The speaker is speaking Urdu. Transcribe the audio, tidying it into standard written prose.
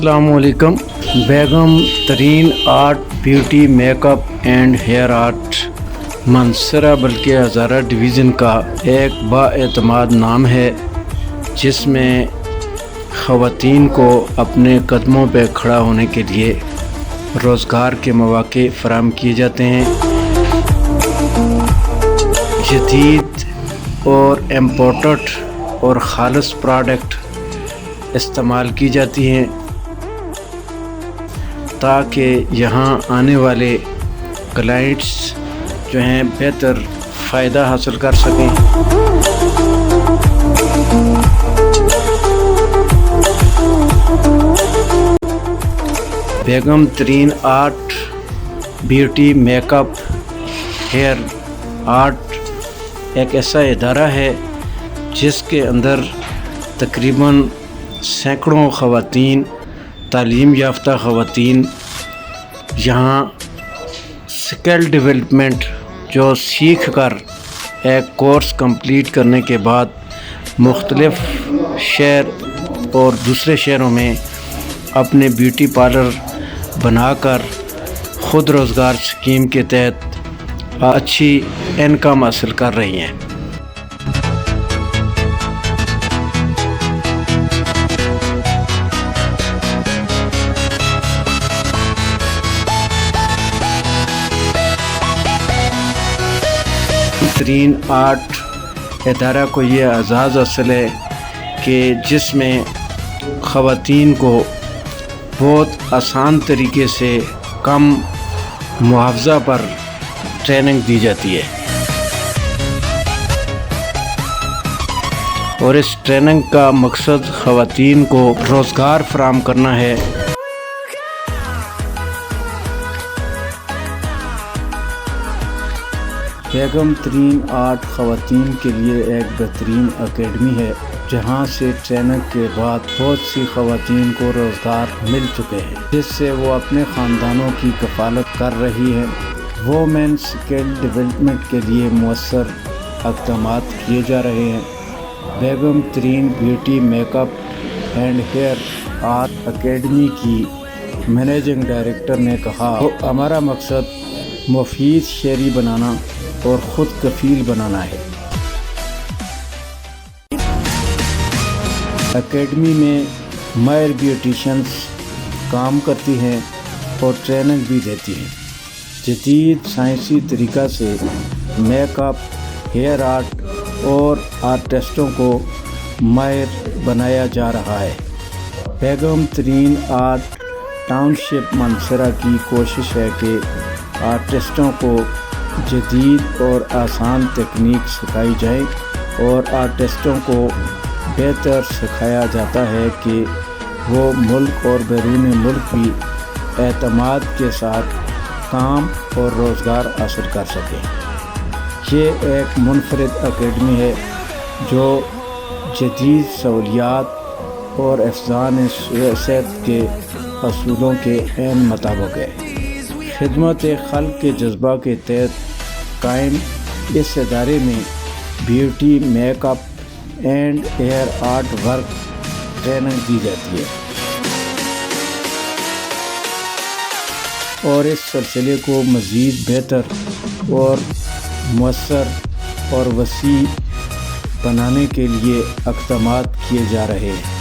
السلام علیکم۔ Begum Tareen art beauty make up and hair art Mansehra بلکہ ہزارہ ڈویژن کا ایک بااعتماد نام ہے، جس میں خواتین کو اپنے قدموں پہ کھڑا ہونے کے لیے روزگار کے مواقع فراہم کیے جاتے ہیں۔ جدید اور امپورٹڈ اور خالص پروڈکٹ استعمال کی جاتی ہیں تاکہ یہاں آنے والے کلائنٹس جو ہیں بہتر فائدہ حاصل کر سکیں۔ Begum Tareen art beauty make up hair art ایک ایسا ادارہ ہے جس کے اندر تقریباً سینکڑوں خواتین، تعلیم یافتہ خواتین یہاں سکل ڈیولپمنٹ جو سیکھ کر ایک کورس کمپلیٹ کرنے کے بعد مختلف شہر اور دوسرے شہروں میں اپنے بیوٹی پارلر بنا کر خود روزگار اسکیم کے تحت اچھی انکم حاصل کر رہی ہیں۔ ترین آرٹ ادارہ کو یہ اعزاز حاصل ہے کہ جس میں خواتین کو بہت آسان طریقے سے کم معاوضہ پر ٹریننگ دی جاتی ہے، اور اس ٹریننگ کا مقصد خواتین کو روزگار فراہم کرنا ہے۔ بیگم ترین آرٹ خواتین کے لیے ایک بہترین اکیڈمی ہے جہاں سے ٹریننگ کے بعد بہت سی خواتین کو روزگار مل چکے ہیں، جس سے وہ اپنے خاندانوں کی کفالت کر رہی ہیں۔ وومن سکل ڈیولپمنٹ کے لیے مؤثر اقدامات کیے جا رہے ہیں۔ Begum Tareen beauty make up and hair art academy کی مینیجنگ ڈائریکٹر نے کہا، ہمارا مقصد مفید شہری بنانا اور خود کفیل بنانا ہے۔ اکیڈمی میں ماہر بیوٹیشنز کام کرتی ہیں اور ٹریننگ بھی دیتی ہیں۔ جدید سائنسی طریقہ سے میک اپ، ہیئر آرٹ اور آرٹسٹوں کو ماہر بنایا جا رہا ہے۔ بیگم ترین آرٹ ٹاؤن شپ منصرہ کی کوشش ہے کہ آرٹسٹوں کو جدید اور آسان تکنیک سکھائی جائے، اور آرٹسٹوں کو بہتر سکھایا جاتا ہے کہ وہ ملک اور بیرون ملک بھی اعتماد کے ساتھ کام اور روزگار حاصل کر سکیں۔ یہ ایک منفرد اکیڈمی ہے جو جدید سہولیات اور حفظان صحت کے اصولوں کے عین مطابق ہے۔ خدمت خلق کے جذبہ کے تحت قائم اس ادارے میں beauty make up and hair art work training دی جاتی ہے، اور اس سلسلے کو مزید بہتر اور مؤثر اور وسیع بنانے کے لیے اقدامات کیے جا رہے ہیں۔